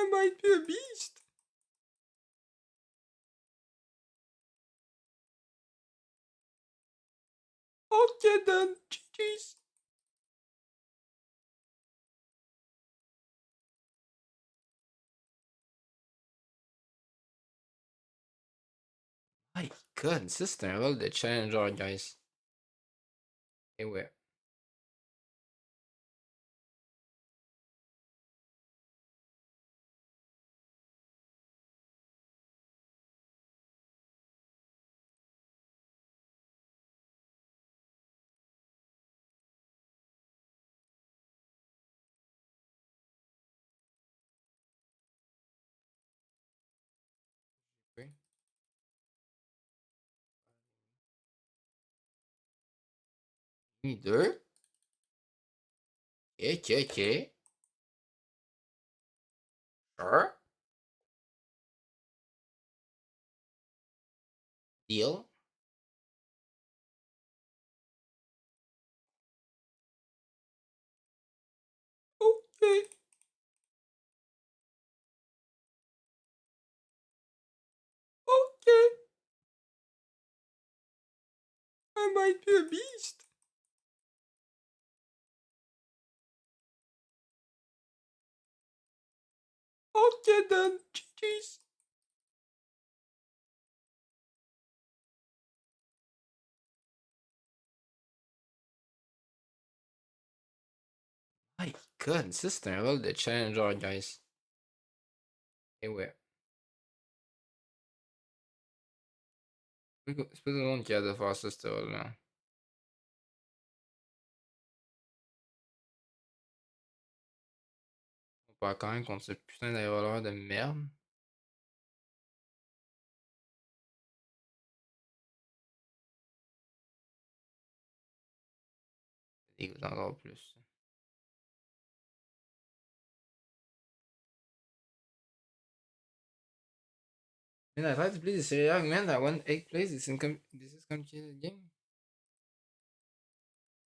I might be a beast. Okay then, GG's. My god, ça c'est un rôle de challenger, guys. Et ouais. Oui. Deux. Ok. Sure. Deal. Okay. Okay. I might be a beast. Okay then, GG's. My god, ça c'est un rôle de challenger, guys. Et ouais. C'est pas tout le monde qui a de faire ça, ce rôle-là. On part quand même contre ce putain d'aérovoleur de merde. Ça dégoûte encore plus. Man, I tried to play this young man that won 8th place. This is complicated game.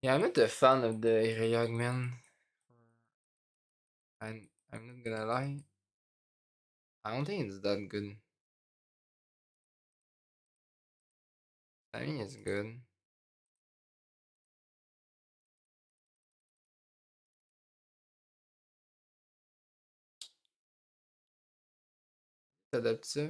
Yeah, I'm not a fan of the young man. I'm not gonna lie. I don't think it's that good. I mean, it's good. T'adaptes ça.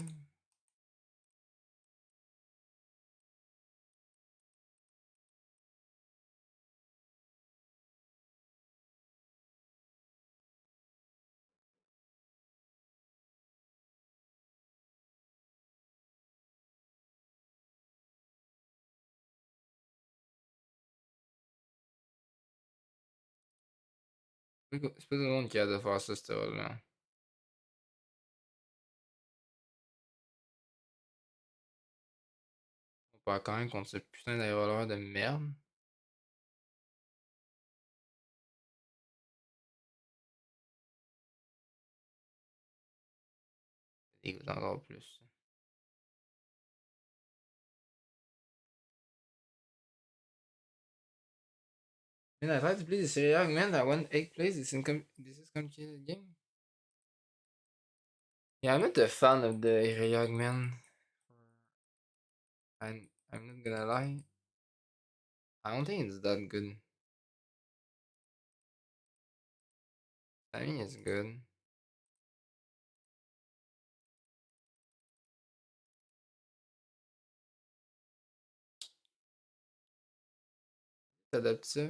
C'est pas tout le monde qui a de faire ça, ce rôle-là. On part quand même contre ce putain d'aérovoleur de merde. Ça dégoûte encore plus. Man, I tried to play this young man that won 8th place. This is complicated game. Yeah, I'm not a fan of the young man. I'm not gonna lie. I don't think it's that good. I mean, it's good. T'adaptes ça.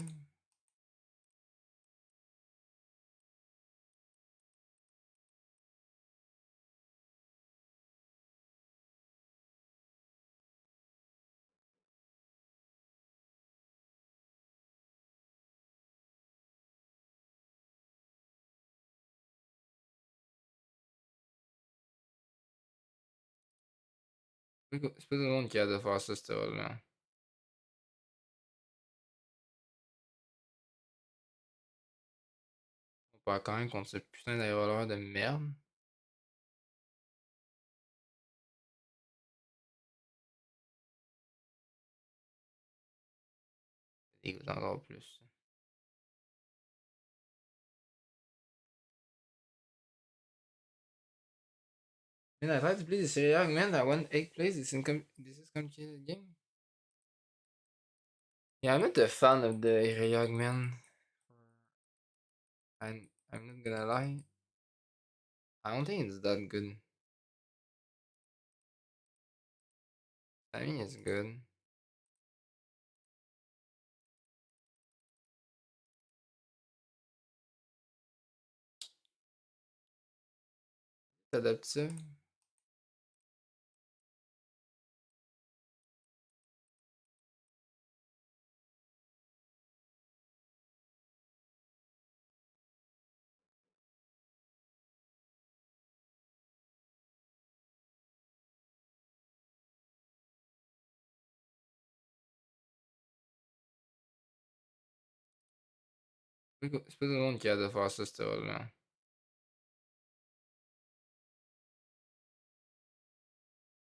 C'est pas tout le monde qui a de faire ça, ce rôle-là. On part quand même contre ce putain d'aérovoleur de merde. Ça dégoûte encore plus. I tried to play this argument. I won 8 plays. This is complicated game. Yeah, I'm not a fan of the Rayog man. I'm not gonna lie. I don't think it's that good. I mean, it's good. It's adaptive. C'est pas tout le monde qui a de faire ça, ce rôle-là.